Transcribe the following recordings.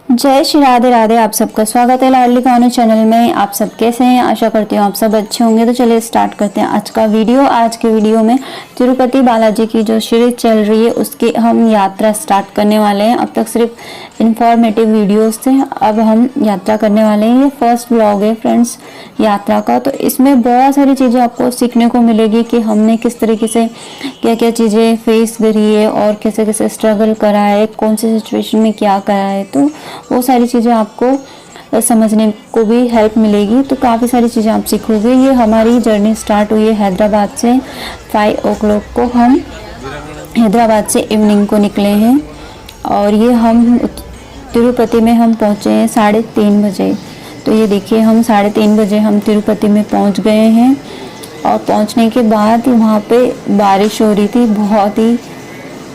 जय श्री राधे राधे। आप सबका स्वागत है लाडली कहानी चैनल में। आप सब कैसे हैं? आशा करती हूँ आप सब अच्छे होंगे। तो चलिए स्टार्ट करते हैं आज का वीडियो। आज के वीडियो में तिरुपति बालाजी की जो सीरीज चल रही है उसकी हम यात्रा स्टार्ट करने वाले हैं। अब तक सिर्फ इंफॉर्मेटिव वीडियोस थे, अब हम यात्रा करने वाले हैं। ये फर्स्ट व्लॉग है फ्रेंड्स यात्रा का, तो इसमें बहुत सारी चीज़ें आपको सीखने को मिलेगी कि हमने किस तरीके से क्या क्या चीज़ें फेस करी है और कैसे कैसे स्ट्रगल करा है, कौन सी सिचुएशन में क्या करा है। तो वो सारी चीज़ें आपको समझने को भी हेल्प मिलेगी। तो काफ़ी सारी चीज़ें आप सीखोगे। ये हमारी जर्नी स्टार्ट हुई है हैदराबाद से। 5 o'clock को हम हैदराबाद से इवनिंग को निकले हैं और ये हम तिरुपति में हम पहुँचे हैं 3:30 बजे। तो ये देखिए हम 3:30 बजे हम तिरुपति में पहुँच गए हैं और पहुँचने के बाद वहाँ पे बारिश हो रही थी। बहुत ही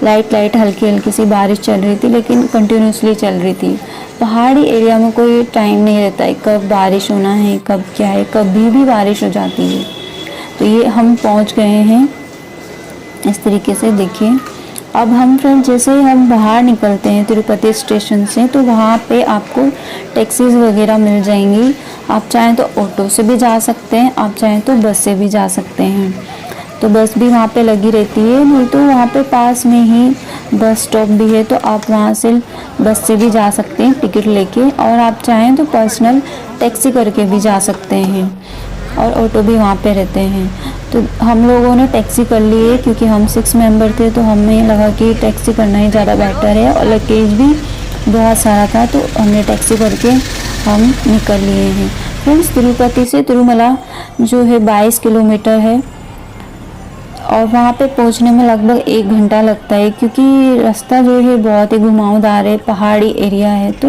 लाइट हल्की हल्की सी बारिश चल रही थी, लेकिन कंटिन्यूसली चल रही थी। पहाड़ी एरिया में कोई टाइम नहीं रहता है कब बारिश होना है, कब क्या है, कभी भी बारिश हो जाती है। तो ये हम पहुंच गए हैं इस तरीके से। देखिए अब हम फ्रेंड जैसे हम बाहर निकलते हैं तिरुपति स्टेशन से, तो वहाँ पे आपको टैक्सीज वगैरह मिल जाएंगी। आप चाहें तो ऑटो से भी जा सकते हैं, आप चाहें तो बस से भी जा सकते हैं। तो बस भी वहाँ पे लगी रहती है, नहीं तो वहाँ पे पास में ही बस स्टॉप भी है, तो आप वहाँ से बस से भी जा सकते हैं टिकट लेके, और आप चाहें तो पर्सनल टैक्सी करके भी जा सकते हैं, और ऑटो भी वहाँ पे रहते हैं। तो हम लोगों ने टैक्सी कर ली है क्योंकि हम 6 मेंबर थे, तो हमें लगा कि टैक्सी करना ही ज़्यादा बेटर है, और लगेज भी बहुत सारा था तो हमने टैक्सी करके हम निकल लिए हैं। फ्रेंड्स तिरुपति से तिरुमला जो है 22 किलोमीटर है और वहाँ पे पहुँचने में लगभग 1 घंटा लगता है, क्योंकि रास्ता जो है बहुत ही घुमावदार है, पहाड़ी एरिया है। तो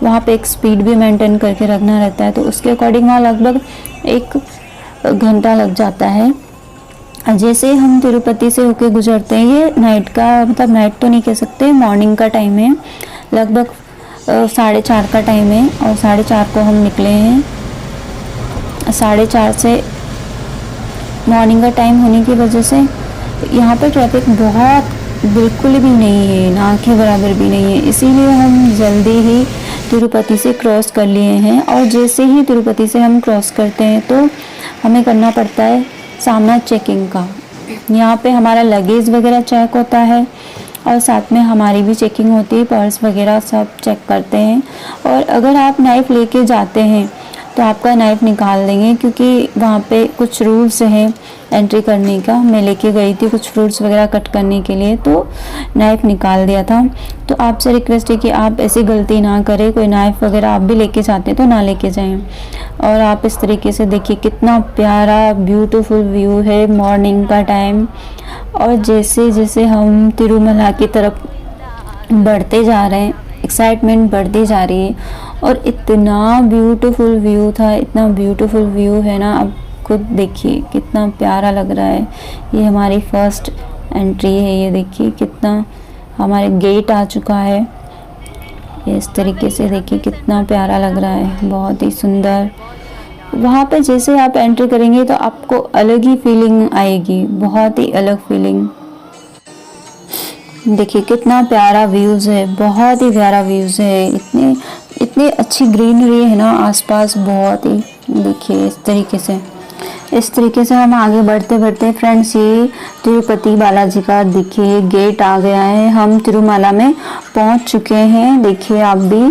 वहाँ पे एक स्पीड भी मेंटेन करके रखना रहता है, तो उसके अकॉर्डिंग वहाँ लगभग 1 घंटा लग जाता है। जैसे हम तिरुपति से होके गुजरते हैं, ये नाइट का मतलब नाइट तो नहीं कह सकते, मॉर्निंग का टाइम है, लगभग 4:30 का टाइम है और 4:30 को हम निकले हैं। 4:30 से मॉर्निंग का टाइम होने की वजह से यहाँ पे ट्रैफिक बहुत बिल्कुल भी नहीं है, ना के बराबर भी नहीं है, इसीलिए हम जल्दी ही तिरुपति से क्रॉस कर लिए हैं। और जैसे ही तिरुपति से हम क्रॉस करते हैं तो हमें करना पड़ता है सामना चेकिंग का। यहाँ पे हमारा लगेज वगैरह चेक होता है और साथ में हमारी भी चेकिंग होती है, पर्स वगैरह सब चेक करते हैं। और अगर आप नाइफ़ लेके जाते हैं तो आपका नाइफ़ निकाल देंगे, क्योंकि वहाँ पे कुछ रूल्स हैं एंट्री करने का। मैं लेके गई थी कुछ फ्रूट्स वगैरह कट करने के लिए, तो नाइफ़ निकाल दिया था। तो आपसे रिक्वेस्ट है कि आप ऐसी गलती ना करें, कोई नाइफ़ वगैरह आप भी लेके जाते हैं तो ना लेके जाएं। और आप इस तरीके से देखिए कितना प्यारा ब्यूटीफुल व्यू है मॉर्निंग का टाइम। और जैसे जैसे हम तिरुमला की तरफ बढ़ते जा रहे हैं, एक्साइटमेंट बढ़ती जा रही है, और इतना ब्यूटीफुल व्यू था, इतना ब्यूटीफुल व्यू है ना, अब खुद देखिए कितना प्यारा लग रहा है। ये हमारी फर्स्ट एंट्री है, ये देखिए कितना हमारे गेट आ चुका है। ये इस तरीके से देखिए कितना प्यारा लग रहा है, बहुत ही सुंदर। वहाँ पे जैसे आप एंट्री करेंगे तो आपको अलग ही फीलिंग आएगी, बहुत ही अलग फीलिंग। देखिए कितना प्यारा व्यूज़ है, बहुत ही प्यारा व्यूज़ है, इतनी अच्छी ग्रीनरी है ना आसपास, बहुत ही। देखिए इस तरीके से हम आगे बढ़ते बढ़ते फ्रेंड्स ये तिरुपति बालाजी का देखिए गेट आ गया है, हम तिरुमला में पहुंच चुके हैं। देखिए आप भी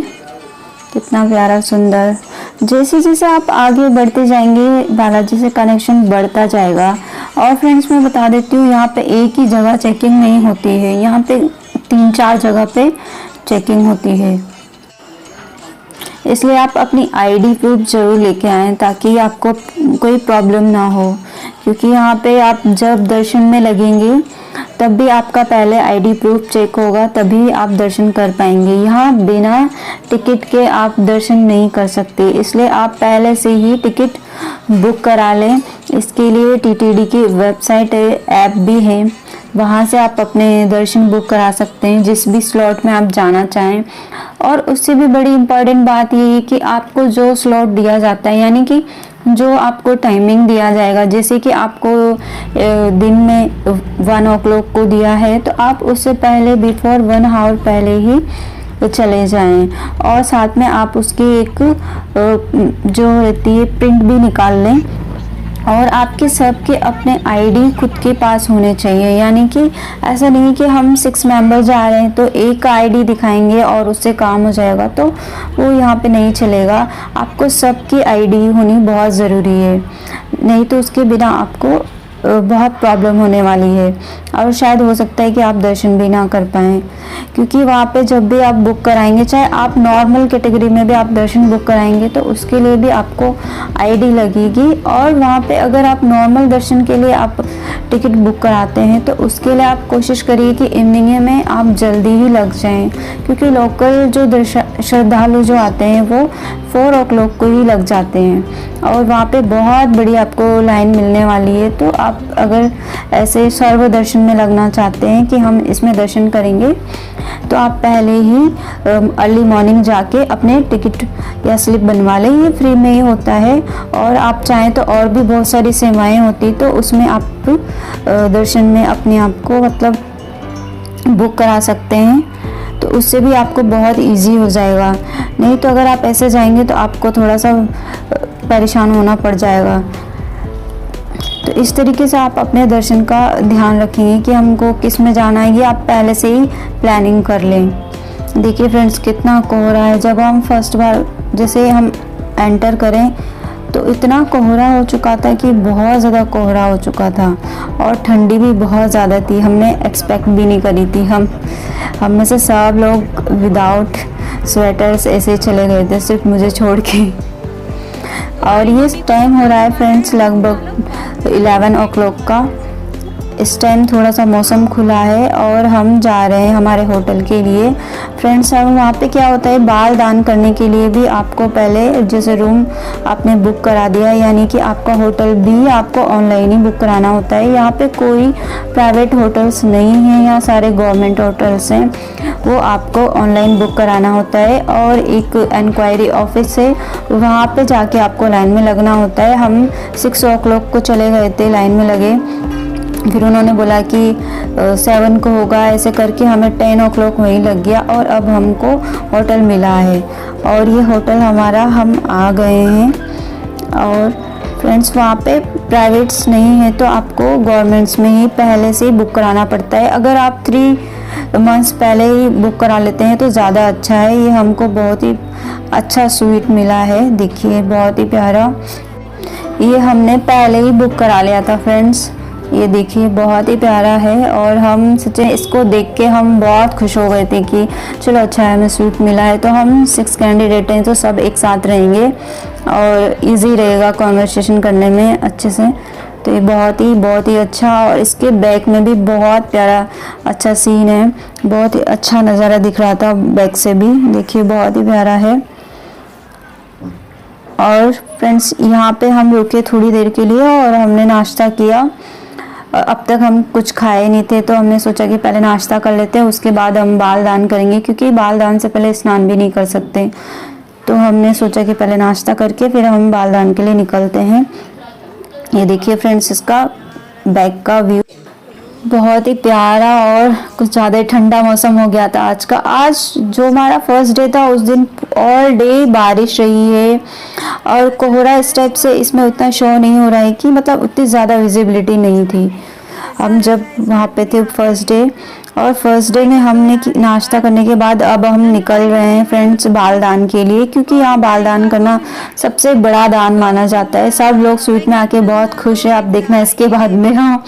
कितना प्यारा सुंदर। जैसे जैसे आप आगे बढ़ते जाएंगे बालाजी से कनेक्शन बढ़ता जाएगा। और फ्रेंड्स मैं बता देती हूँ यहाँ पे एक ही जगह चेकिंग नहीं होती है, यहाँ पे 3-4 जगह पे चेकिंग होती है, इसलिए आप अपनी आईडी प्रूफ जरूर लेके आएँ ताकि आपको कोई प्रॉब्लम ना हो। क्योंकि यहाँ पे आप जब दर्शन में लगेंगे तब भी आपका पहले आईडी प्रूफ चेक होगा, तभी आप दर्शन कर पाएंगे। यहाँ बिना टिकट के आप दर्शन नहीं कर सकते, इसलिए आप पहले से ही टिकट बुक करा लें। इसके लिए टीटीडी की वेबसाइट ऐप भी है, वहाँ से आप अपने दर्शन बुक करा सकते हैं जिस भी स्लॉट में आप जाना चाहें। और उससे भी बड़ी इम्पॉर्टेंट बात ये है कि आपको जो स्लॉट दिया जाता है, यानी कि जो आपको टाइमिंग दिया जाएगा, जैसे कि आपको दिन में 1 o'clock को दिया है, तो आप उससे पहले बिफोर 1 आवर पहले ही चले जाएं। और साथ में आप उसकी एक जो रहती है प्रिंट भी निकाल लें। और आपके सबके अपने आईडी खुद के पास होने चाहिए, यानी कि ऐसा नहीं कि हम 6 मेंबर जा रहे हैं तो एक आईडी दिखाएंगे और उससे काम हो जाएगा, तो वो यहाँ पे नहीं चलेगा। आपको सबकी आईडी होनी बहुत ज़रूरी है, नहीं तो उसके बिना आपको बहुत प्रॉब्लम होने वाली है। और शायद हो सकता है कि आप दर्शन भी ना कर पाएँ, क्योंकि वहाँ पे जब भी आप बुक कराएंगे, चाहे आप नॉर्मल कैटेगरी में भी आप दर्शन बुक कराएंगे तो उसके लिए भी आपको आईडी लगेगी। और वहाँ पे अगर आप नॉर्मल दर्शन के लिए आप टिकट बुक कराते हैं तो उसके लिए आप कोशिश करिए कि इवनिंग में आप जल्दी ही लग जाएं, क्योंकि लोकल जो श्रद्धालु जो आते हैं वो 4 o'clock को ही लग जाते हैं और वहाँ पे बहुत बड़ी आपको लाइन मिलने वाली है। तो आप अगर ऐसे सर्व दर्शन में लगना चाहते हैं कि हम इसमें दर्शन करेंगे तो आप पहले ही अर्ली मॉर्निंग जाके अपने टिकट या स्लिप बनवा लें, ये फ्री में ही होता है। और आप चाहें तो और भी बहुत सारी सेवाएं होती तो उसमें आप दर्शन में अपने आप को मतलब बुक करा सकते हैं, तो उससे भी आपको बहुत इजी हो जाएगा। नहीं तो अगर आप ऐसे जाएंगे तो आपको थोड़ा सा परेशान होना पड़ जाएगा। तो इस तरीके से आप अपने दर्शन का ध्यान रखेंगे कि हमको किस में जाना है, ये आप पहले से ही प्लानिंग कर लें। देखिए फ्रेंड्स कितना कोहरा है। जब हम फर्स्ट बार जैसे हम एंटर करें तो इतना कोहरा हो चुका था कि बहुत ज़्यादा कोहरा हो चुका था और ठंडी भी बहुत ज़्यादा थी, हमने एक्सपेक्ट भी नहीं करी थी। हम में से सब लोग विदाउट स्वेटर्स ऐसे चले गए थे, सिर्फ मुझे छोड़ के। और ये टाइम हो रहा है फ्रेंड्स लगभग 11 o'clock का। इस टाइम थोड़ा सा मौसम खुला है और हम जा रहे हैं हमारे होटल के लिए। फ्रेंड्स हम वहाँ पे क्या होता है, बाल दान करने के लिए भी आपको पहले जैसे रूम आपने बुक करा दिया, यानी कि आपका होटल भी आपको ऑनलाइन ही बुक कराना होता है। यहाँ पे कोई प्राइवेट होटल्स नहीं है, यहाँ सारे गवर्नमेंट होटल्स हैं, वो आपको ऑनलाइन बुक कराना होता है। और एक इंक्वायरी ऑफिस है, वहाँ पे जाके आपको लाइन में लगना होता है। हम 6 o'clock को चले गए थे, लाइन में लगे, फिर उन्होंने बोला कि 7 को होगा, ऐसे करके हमें 10 o'clock वहीं लग गया और अब हमको होटल मिला है। और ये होटल हमारा, हम आ गए हैं। और फ्रेंड्स वहाँ पे प्राइवेट्स नहीं है तो आपको गवर्नमेंट्स में ही पहले से ही बुक कराना पड़ता है। अगर आप 3 months पहले ही बुक करा लेते हैं तो ज़्यादा अच्छा है। ये हमको बहुत ही अच्छा स्वीट मिला है, देखिए बहुत ही प्यारा। ये हमने पहले ही बुक करा लिया था फ्रेंड्स, ये देखिए बहुत ही प्यारा है। और हम सच्चे इसको देख के हम बहुत खुश हो गए थे कि चलो अच्छा है हमें स्वीट मिला है। तो हम 6 कैंडिडेट हैं तो सब एक साथ रहेंगे और इजी रहेगा कॉन्वर्सेशन करने में अच्छे से। तो ये बहुत ही अच्छा। और इसके बैक में भी बहुत प्यारा अच्छा सीन है, बहुत ही अच्छा नज़ारा दिख रहा था बैक से भी, देखिए बहुत ही प्यारा है। और फ्रेंड्स यहाँ पे हम रुके थोड़ी देर के लिए और हमने नाश्ता किया। अब तक हम कुछ खाए नहीं थे तो हमने सोचा कि पहले नाश्ता कर लेते हैं, उसके बाद हम बाल दान करेंगे, क्योंकि बाल दान से पहले स्नान भी नहीं कर सकते। तो हमने सोचा कि पहले नाश्ता करके फिर हम बाल दान के लिए निकलते हैं। ये देखिए फ्रेंड्स इसका बैक का व्यू बहुत ही प्यारा। और कुछ ज़्यादा ही ठंडा मौसम हो गया था आज का। आज जो हमारा फर्स्ट डे था उस दिन ऑल डे बारिश रही है और कोहरा इस टाइप से इसमें उतना शो नहीं हो रहा है कि मतलब उतनी ज़्यादा विजिबिलिटी नहीं थी हम जब वहाँ पे थे फर्स्ट डे। और फर्स्ट डे में हमने नाश्ता करने के बाद अब हम निकल रहे हैं फ्रेंड्स बाल दान के लिए, क्योंकि यहाँ बाल दान करना सबसे बड़ा दान माना जाता है। सब लोग स्वीट में आके बहुत खुश है। आप देखना इसके बाद में हाँ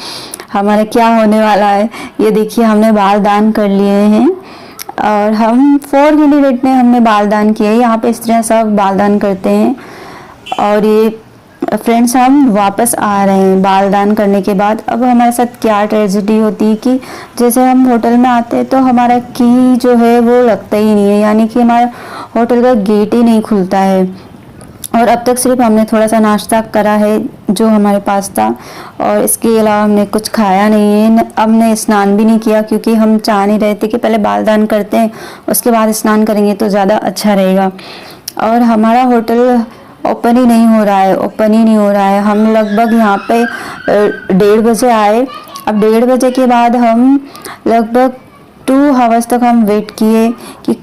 हमारा क्या होने वाला है। ये देखिए हमने बाल दान कर लिए हैं और हम 4 कैंडिडेट ने हमने बाल दान किए। यहाँ पे स्त्रियाँ सब बाल दान करते हैं। और ये फ्रेंड्स हम वापस आ रहे हैं बाल दान करने के बाद। अब हमारे साथ क्या ट्रेजेडी होती है कि जैसे हम होटल में आते हैं तो हमारा की जो है वो लगता ही नहीं है, यानी कि हमारा होटल का गेट ही नहीं खुलता है। और अब तक सिर्फ हमने थोड़ा सा नाश्ता करा है जो हमारे पास था और इसके अलावा हमने कुछ खाया नहीं है। हमने स्नान भी नहीं किया क्योंकि हम चाह नहीं रहे थे कि पहले बाल दान करते हैं उसके बाद स्नान करेंगे तो ज़्यादा अच्छा रहेगा। और हमारा होटल ओपन ही नहीं हो रहा है। हम लगभग यहाँ पे 1:30 बजे आए। अब 1:30 बजे के बाद हम लगभग 2 hours तक हम वेट किए कि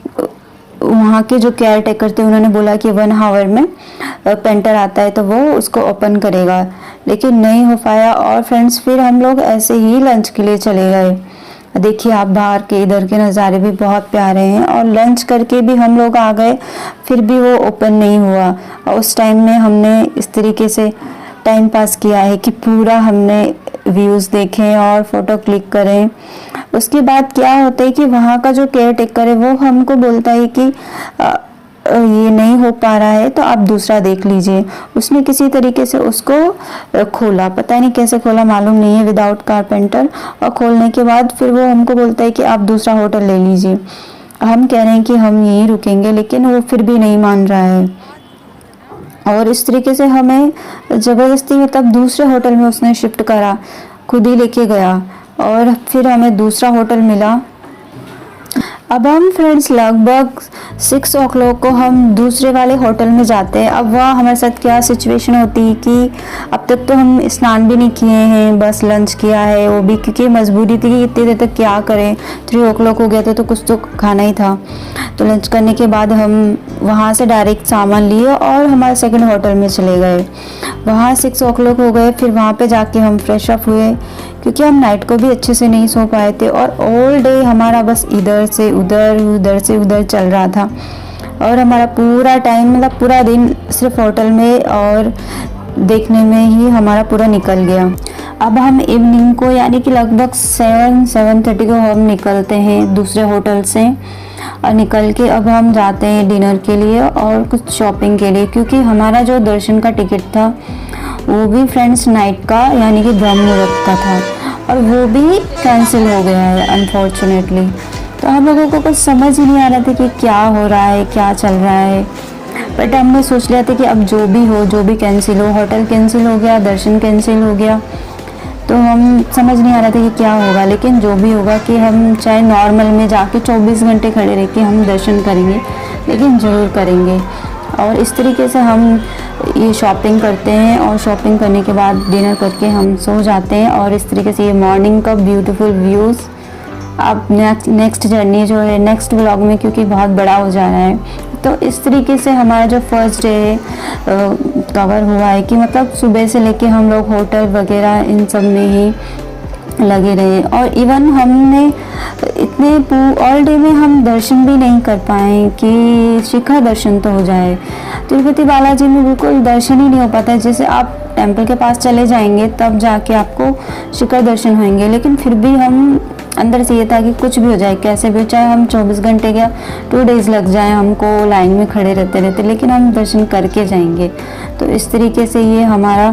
वहाँ के जो केयर टेकर थे उन्होंने बोला कि 1 आवर में पेंटर आता है तो वो उसको ओपन करेगा, लेकिन नहीं हो पाया। और फ्रेंड्स फिर हम लोग ऐसे ही लंच के लिए चले गए। देखिए आप बाहर के इधर के नज़ारे भी बहुत प्यारे हैं, और लंच करके भी हम लोग आ गए, फिर भी वो ओपन नहीं हुआ। और उस टाइम में हमने इस तरीके से टाइम पास किया है कि पूरा हमने व्यूज़ देखें और फ़ोटो क्लिक करें। उसके बाद क्या होता है कि वहाँ का जो केयर टेकर है वो हमको बोलता है कि ये नहीं हो पा रहा है तो आप दूसरा देख लीजिए। उसने किसी तरीके से उसको खोला, पता नहीं कैसे खोला, मालूम नहीं है, विदाउट कारपेंटर। और खोलने के बाद फिर वो हमको बोलता है कि आप दूसरा होटल ले लीजिए। हम कह रहे हैं कि हम यहीं रुकेंगे, लेकिन वो फिर भी नहीं मान रहा है। और इस तरीके से हमें ज़बरदस्ती मतलब दूसरे होटल में उसने शिफ्ट करा, खुद ही लेके गया, और फिर हमें दूसरा होटल मिला। अब हम फ्रेंड्स लगभग 6 o'clock को हम दूसरे वाले होटल में जाते हैं। अब वहाँ हमारे साथ क्या सिचुएशन होती है कि अब तक तो हम स्नान भी नहीं किए हैं, बस लंच किया है, वो भी क्योंकि मजबूरी थी कि इतनी देर तक क्या करें, 3 o'clock हो गया था तो कुछ तो खाना ही था। तो लंच करने के बाद हम वहाँ से डायरेक्ट सामान लिए और हमारे सेकंड होटल में चले गए। वहाँ 6 o'clock हो गए, फिर वहाँ पे जाके हम फ्रेश अप हुए, क्योंकि हम नाइट को भी अच्छे से नहीं सो पाए थे, और ऑल डे हमारा बस इधर से उधर उधर से उधर चल रहा था। और हमारा पूरा टाइम मतलब पूरा दिन सिर्फ होटल में और देखने में ही हमारा पूरा निकल गया। अब हम इवनिंग को यानी कि लगभग 7-7:30 को हम निकलते हैं दूसरे होटल से, और निकल के अब हम जाते हैं डिनर के लिए और कुछ शॉपिंग के लिए, क्योंकि हमारा जो दर्शन का टिकट था वो भी फ्रेंड्स नाइट का यानी कि ब्रह्म मुहूर्त का था, और वो भी कैंसिल हो गया है अनफॉर्चुनेटली। तो हम लोगों को कुछ समझ ही नहीं आ रहा था कि क्या हो रहा है, क्या चल रहा है। बट हमने सोच लिया था कि अब जो भी हो, जो भी कैंसिल हो, होटल कैंसिल हो गया, दर्शन कैंसिल हो गया, तो हम समझ नहीं आ रहा था कि क्या होगा। लेकिन जो भी होगा कि हम चाहे नॉर्मल में जाके 24 घंटे खड़े रह के हम दर्शन करेंगे, लेकिन ज़रूर करेंगे। और इस तरीके से हम ये शॉपिंग करते हैं, और शॉपिंग करने के बाद डिनर करके हम सो जाते हैं। और इस तरीके से ये मॉर्निंग का ब्यूटीफुल व्यूज़ अब नेक्स्ट जर्नी जो है नेक्स्ट व्लॉग में, क्योंकि बहुत बड़ा हो जा रहा है, तो इस तरीके से हमारा जो फर्स्ट डे है कवर हुआ है कि मतलब सुबह से लेके हम लोग होटल वगैरह इन सब में ही लगे रहे। और इवन हमने इतने ऑल डे में हम दर्शन भी नहीं कर पाए कि शिखर दर्शन तो हो जाए। तिरुपति बालाजी में बिल्कुल दर्शन ही नहीं हो पाता है। जैसे आप टेंपल के पास चले जाएंगे तब जाके आपको शिखर दर्शन होंगे, लेकिन फिर भी हम अंदर से ये था कि कुछ भी हो जाए, कैसे भी हो, चाहे हम 24 घंटे या 2 days लग जाए हमको लाइन में खड़े रहते, लेकिन हम दर्शन करके जाएंगे। तो इस तरीके से ये हमारा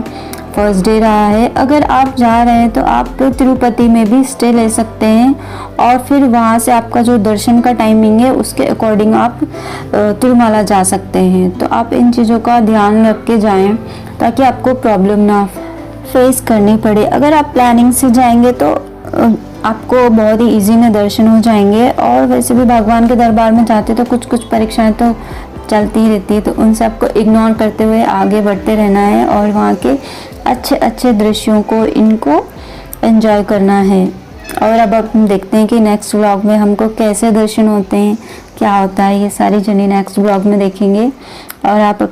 फर्स्ट डे रहा है। अगर आप जा रहे हैं तो आप तिरुपति में भी स्टे ले सकते हैं, और फिर वहाँ से आपका जो दर्शन का टाइमिंग है उसके अकॉर्डिंग आप तिरुमाला जा सकते हैं। तो आप इन चीज़ों का ध्यान रख के जाएँ ताकि आपको प्रॉब्लम ना फेस करनी पड़े। अगर आप प्लानिंग से जाएंगे तो आपको बहुत ही इजी में दर्शन हो जाएंगे। और वैसे भी भगवान के दरबार में जाते तो कुछ कुछ परीक्षाएं तो चलती ही रहती है, तो उन सब को इग्नोर करते हुए आगे बढ़ते रहना है, और वहाँ के अच्छे अच्छे दृश्यों को इनको एंजॉय करना है। और अब हम देखते हैं कि नेक्स्ट व्लॉग में हमको कैसे दर्शन होते हैं, क्या होता है, ये सारी जर्नी नेक्स्ट व्लॉग में देखेंगे। और आप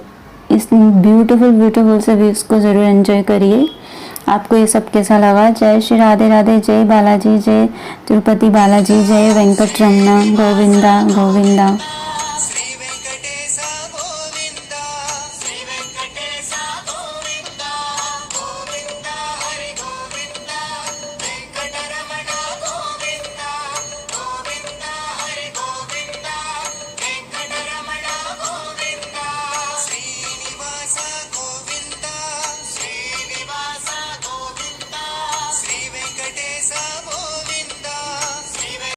इस ब्यूटीफुल से व्यूज़ को ज़रूर एंजॉय करिए। आपको ये सब कैसा लगा? जय श्री राधे राधे, जय बालाजी, जय तिरुपति बालाजी, जय वेंकट रमना, गोविंदा गोविंदा।